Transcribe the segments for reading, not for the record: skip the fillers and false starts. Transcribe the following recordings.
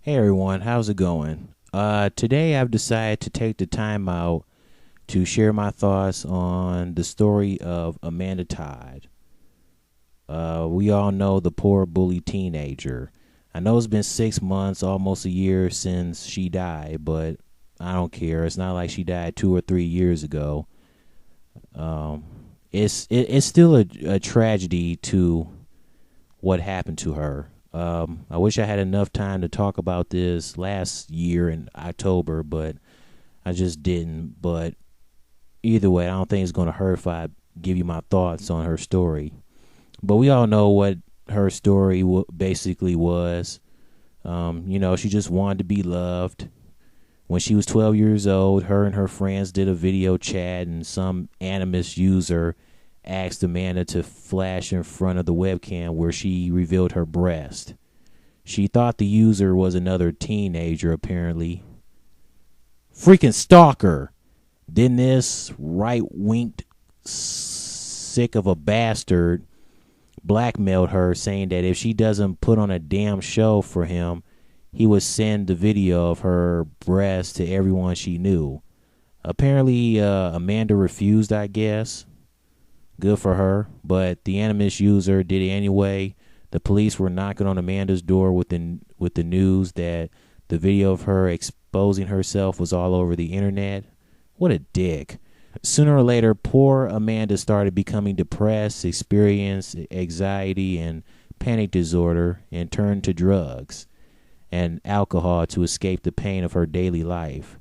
Hey everyone, how's it going? Today I've decided to take the time out to share my thoughts on the story of Amanda Todd. We all know the poor bully teenager. I know it's been 6 months, almost a year since she died, but I don't care. It's not like she died 2 or 3 years ago. Um, it's still a tragedy to what happened to her. I wish I had enough time to talk about this last year in October, but I just didn't. But either way, I don't think it's going to hurt if I give you my thoughts on her story. But we all know what her story basically was. She just wanted to be loved. When she was 12 years old, her and her friends did a video chat, and some anonymous user asked Amanda to flash in front of the webcam where she revealed her breast. She thought the user was another teenager, apparently. Freaking stalker! Then this right-winged sick of a bastard blackmailed her, saying that if she doesn't put on a damn show for him, he would send the video of her breast to everyone she knew. Apparently, Amanda refused, I guess. Good for her, but the anonymous user did it anyway. The police were knocking on Amanda's door with the news that the video of her exposing herself was all over the internet. What a dick. Sooner or later, poor Amanda started becoming depressed, experienced anxiety and panic disorder, and turned to drugs and alcohol to escape the pain of her daily life.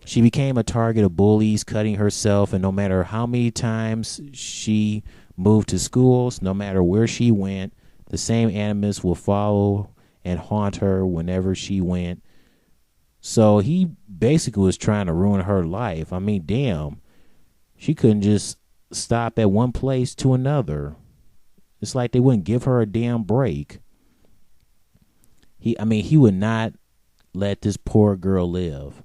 She became a target of bullies, cutting herself, and no matter how many times she moved to schools, no matter where she went, the same animus will follow and haunt her whenever she went. So he basically was trying to ruin her life. I mean, damn. She couldn't just stop at one place to another. It's like they wouldn't give her a damn break. He would not let this poor girl live.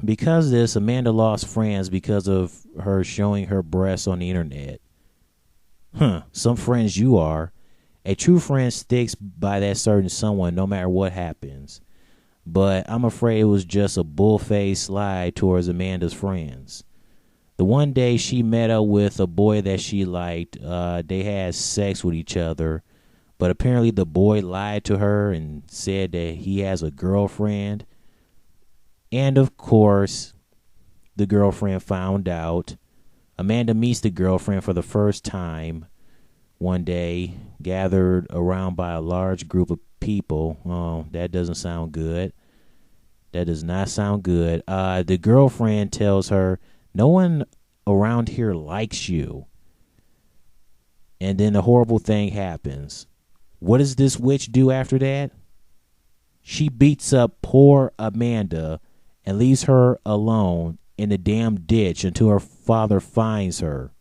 Because of this, Amanda lost friends because of her showing her breasts on the internet. Some friends you are. A true friend sticks by that certain someone no matter what happens. But I'm afraid it was just a bull-faced slide towards Amanda's friends. The one day she met up with a boy that she liked, they had sex with each other. But apparently the boy lied to her and said that he has a girlfriend. And of course, the girlfriend found out. Amanda meets the girlfriend for the first time one day, gathered around by a large group of people. Oh, that doesn't sound good. That does not sound good. The girlfriend tells her, no one around here likes you. And then the horrible thing happens. What does this witch do after that? She beats up poor Amanda and leaves her alone in the damn ditch until her father finds her.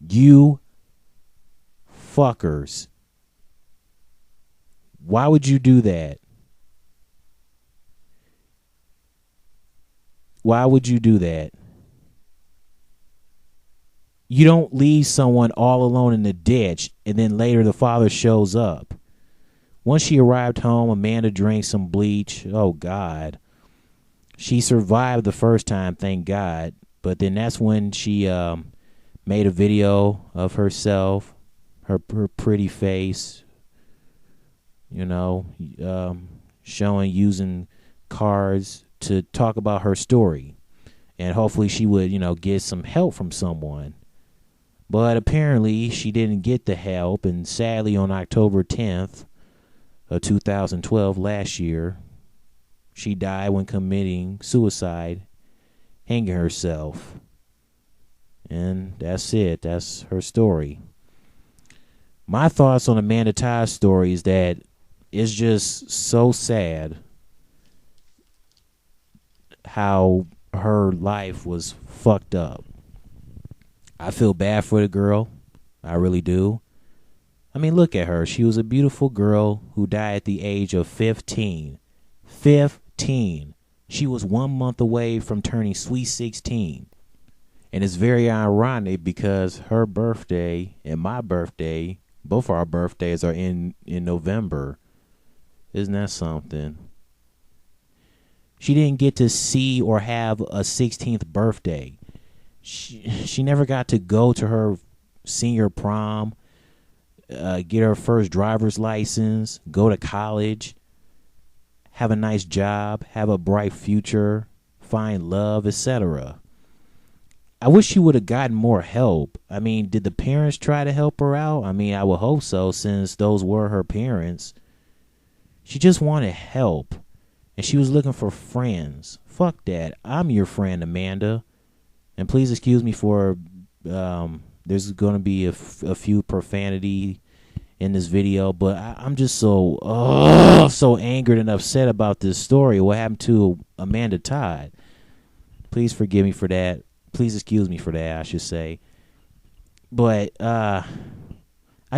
You fuckers. Why would you do that? Why would you do that? You don't leave someone all alone in the ditch and then later the father shows up. Once she arrived home, Amanda drank some bleach. Oh, God. She survived the first time, thank God. But then that's when she made a video of herself, her pretty face, showing, using cards to talk about her story. And hopefully she would, get some help from someone. But apparently she didn't get the help. And sadly, on October 10th of 2012, last year, she died when committing suicide, hanging herself. And that's it. That's her story. My thoughts on Amanda Todd's story is that it's just so sad how her life was fucked up. I feel bad for the girl. I really do. I mean, look at her. She was a beautiful girl who died at the age of 15. 15. She was 1 month away from turning sweet 16. And it's very ironic because her birthday and my birthday, both our birthdays are in November. Isn't that something? She didn't get to see or have a 16th birthday. She never got to go to her senior prom, get her first driver's license, go to college, have a nice job, have a bright future, find love, etc. I wish she would have gotten more help. I mean, did the parents try to help her out? I mean, I would hope so, since those were her parents. She just wanted help, and she was looking for friends. Fuck that. I'm your friend, Amanda. And please excuse me for, there's going to be a few profanity in this video, but I'm just so angered and upset about this story. What happened to Amanda Todd? Please forgive me for that. Please excuse me for that, I should say. But I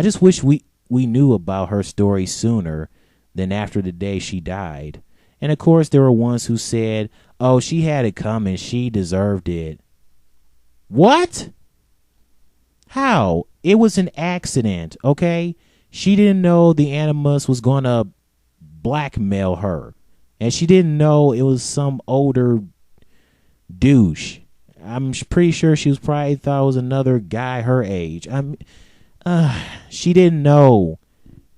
just wish we knew about her story sooner than after the day she died. And of course, there were ones who said, oh, she had it coming, she deserved it. What? How? It was an accident, okay? She didn't know the animus was going to blackmail her. And she didn't know it was some older douche. I'm pretty sure she was probably thought it was another guy her age. She didn't know.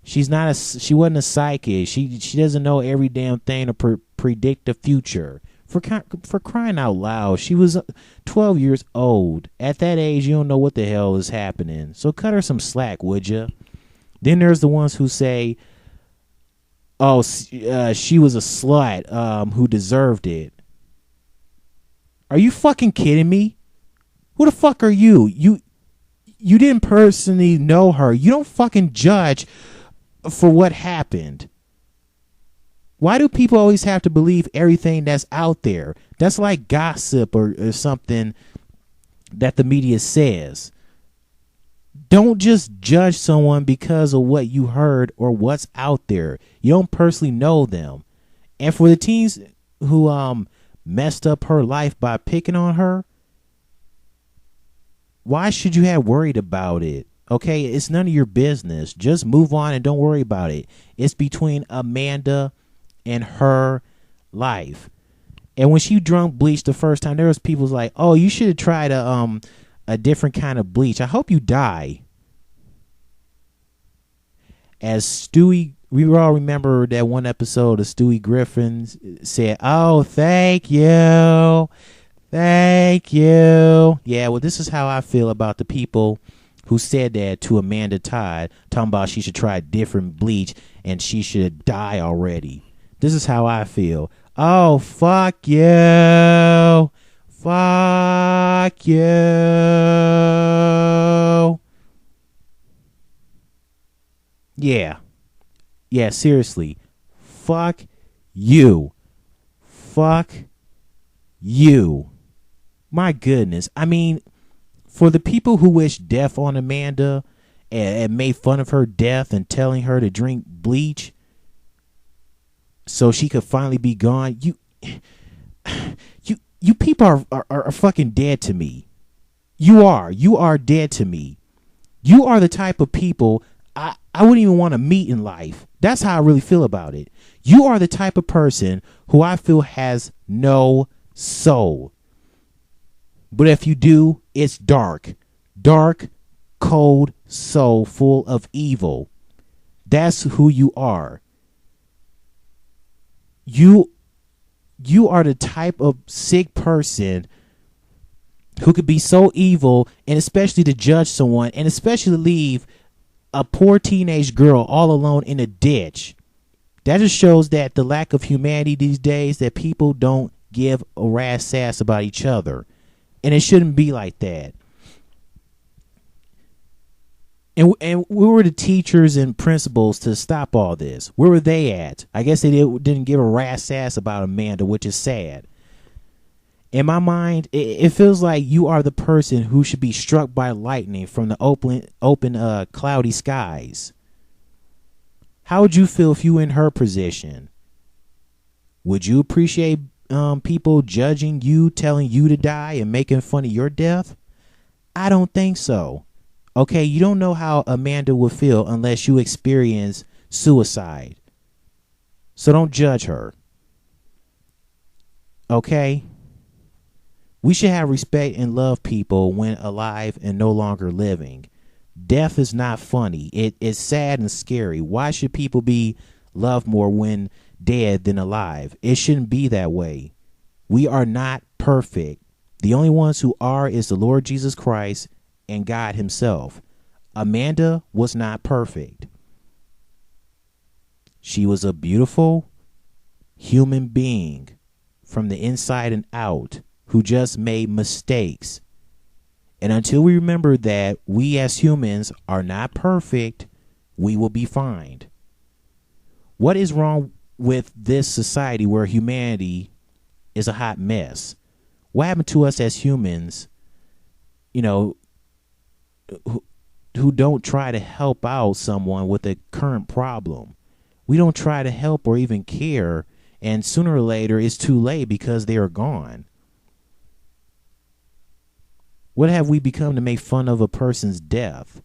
She wasn't a psychic. She doesn't know every damn thing to predict the future. For crying out loud, she was 12 years old. At that age, you don't know what the hell is happening. So cut her some slack, would you? Then there's the ones who say, oh, she was a slut who deserved it. Are you fucking kidding me? Who the fuck are you? You didn't personally know her. You don't fucking judge for what happened. Why do people always have to believe everything that's out there? That's like gossip or something that the media says. Don't just judge someone because of what you heard or what's out there. You don't personally know them. And for the teens who messed up her life by picking on her, why should you have worried about it? Okay, it's none of your business. Just move on and don't worry about it. It's between Amanda and her life. And when she drunk bleach the first time, there was people like, oh, you should have tried a different kind of bleach. I hope you die. As Stewie, we all remember that one episode of Stewie Griffin said, oh, thank you. Thank you. Yeah, well, this is how I feel about the people who said that to Amanda Todd, talking about she should try different bleach and she should die already. This is how I feel. Oh, fuck you. Fuck you. Yeah. Yeah, seriously. Fuck you. Fuck you. My goodness. I mean, for the people who wish death on Amanda and made fun of her death and telling her to drink bleach so she could finally be gone, you people are fucking dead to me. You are dead to me. You are the type of people I wouldn't even want to meet in life. That's how I really feel about it. You are the type of person who I feel has no soul. But if you do, it's dark. Dark, cold soul full of evil. That's who you are. You are the type of sick person who could be so evil, and especially to judge someone, and especially leave a poor teenage girl all alone in a ditch. That just shows that the lack of humanity these days, that people don't give a rat's ass about each other. And it shouldn't be like that. And where were the teachers and principals to stop all this? Where were they at? I guess they didn't give a rat's ass about Amanda, which is sad. In my mind, it feels like you are the person who should be struck by lightning from the open cloudy skies. How would you feel if you were in her position? Would you appreciate people judging you, telling you to die, and making fun of your death? I don't think so. Okay, you don't know how Amanda would feel unless you experience suicide. So don't judge her. Okay? We should have respect and love people when alive and no longer living. Death is not funny. It is sad and scary. Why should people be loved more when dead than alive? It shouldn't be that way. We are not perfect. The only ones who are is the Lord Jesus Christ and God himself. Amanda was not perfect. She was a beautiful human being from the inside and out who just made mistakes. And until we remember that we as humans are not perfect, we will be fine. What is wrong with this society where humanity is a hot mess? What happened to us as humans, who don't try to help out someone with a current problem? We don't try to help or even care, and sooner or later it's too late because they are gone. What have we become to make fun of a person's death?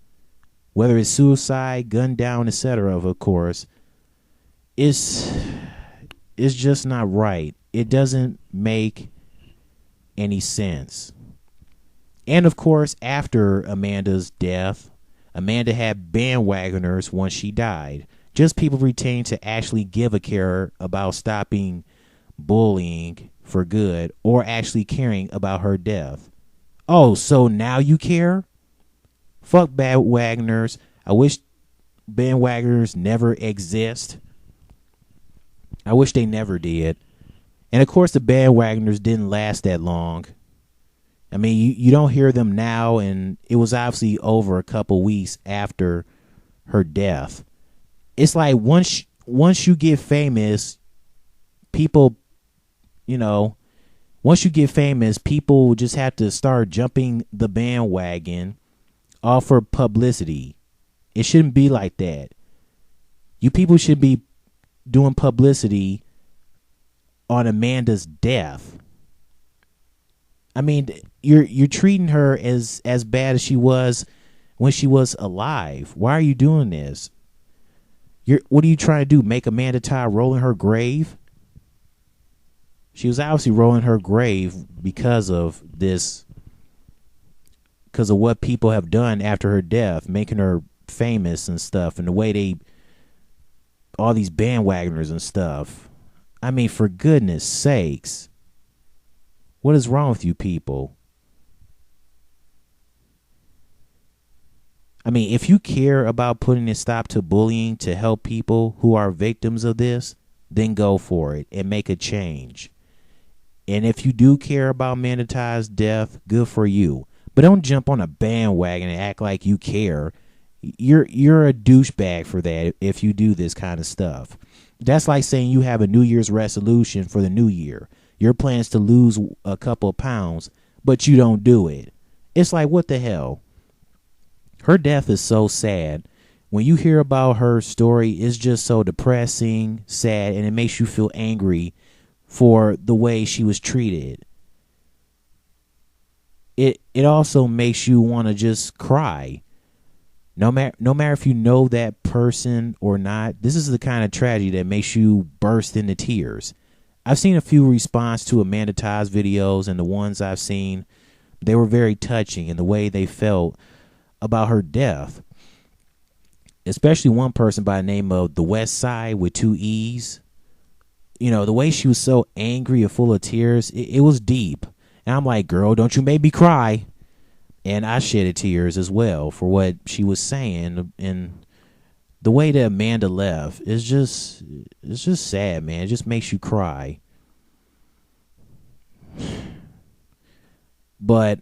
Whether it's suicide, gunned down, etc., of course, it's just not right. It doesn't make any sense. And of course, after Amanda's death, Amanda had bandwagoners once she died. Just people pretending to actually give a care about stopping bullying for good or actually caring about her death. Oh, so now you care? Fuck bandwagoners. I wish bandwagoners never exist. I wish they never did. And of course, the bandwagoners didn't last that long. I mean, you don't hear them now, and it was obviously over a couple weeks after her death. It's like once you get famous, people, once you get famous, people just have to start jumping the bandwagon all for publicity. It shouldn't be like that. You people should be doing publicity on Amanda's death. I mean, you're treating her as bad as she was when she was alive. Why are you doing this? What are you trying to do? Make Amanda Todd roll in her grave? She was obviously rolling her grave because of this, because of what people have done after her death, making her famous and stuff, and the way all these bandwagoners and stuff. I mean, for goodness sakes, what is wrong with you people? I mean, if you care about putting a stop to bullying to help people who are victims of this, then go for it and make a change. And if you do care about Amanda Todd's death, good for you. But don't jump on a bandwagon and act like you care. You're a douchebag for that if you do this kind of stuff. That's like saying you have a New Year's resolution for the new year. Your plan is to lose a couple of pounds, but you don't do it. It's like, what the hell? Her death is so sad. When you hear about her story, it's just so depressing, sad, and it makes you feel angry for the way she was treated. It also makes you want to just cry. No matter if you know that person or not, this is the kind of tragedy that makes you burst into tears. I've seen a few responses to Amanda Todd's videos, and the ones I've seen, they were very touching in the way they felt about her death. Especially one person by the name of the West Side with 2 E's. The way she was so angry and full of tears, it was deep. And I'm like, girl, don't you make me cry. And I shedded tears as well for what she was saying. And the way that Amanda left is just sad, man. It just makes you cry. But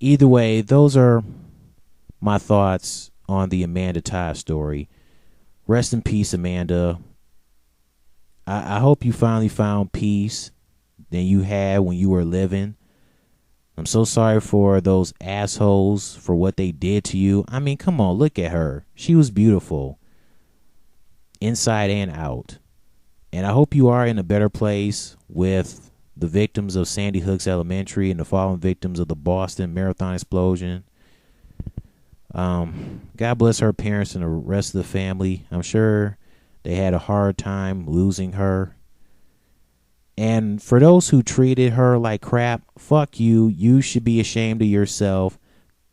either way, those are my thoughts on the Amanda Todd story. Rest in peace, Amanda. I hope you finally found peace than you had when you were living. I'm so sorry for those assholes for what they did to you. I mean, come on, look at her. She was beautiful, inside and out. And I hope you are in a better place with the victims of Sandy Hook's Elementary and the fallen victims of the Boston Marathon explosion. God bless her parents and the rest of the family. I'm sure They had a hard time losing her. And for those who treated her like crap, fuck you. You should be ashamed of yourself.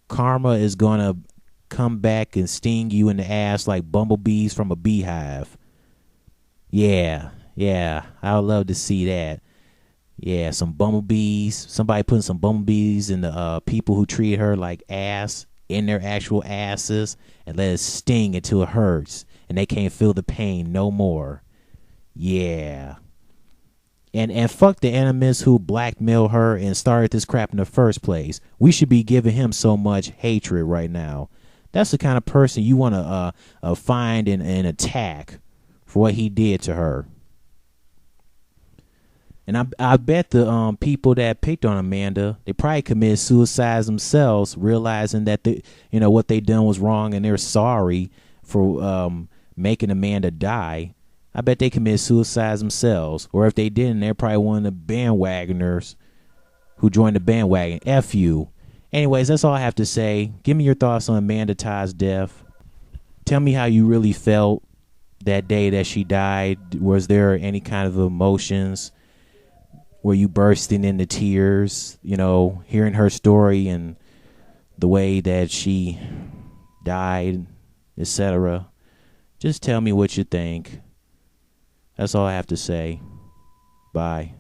Karma is going to come back and sting you in the ass like bumblebees from a beehive. Yeah, I would love to see that. Yeah, some bumblebees. Somebody putting some bumblebees in the people who treat her like ass in their actual asses and let it sting until it hurts and they can't feel the pain no more. Yeah. And fuck the enemies who blackmailed her and started this crap in the first place. We should be giving him so much hatred right now. That's the kind of person you want to find and attack for what he did to her. And I bet the people that picked on Amanda, they probably committed suicide themselves, realizing that what they done was wrong, and they're sorry for making Amanda die. I bet they committed suicide themselves, or if they didn't, they're probably one of the bandwagoners who joined the bandwagon. F you. Anyways, that's all I have to say. Give me your thoughts on Amanda Todd's death. Tell me how you really felt that day that she died. Was there any kind of emotions? Were you bursting into tears, hearing her story and the way that she died, etc.? Just tell me what you think. That's all I have to say. Bye.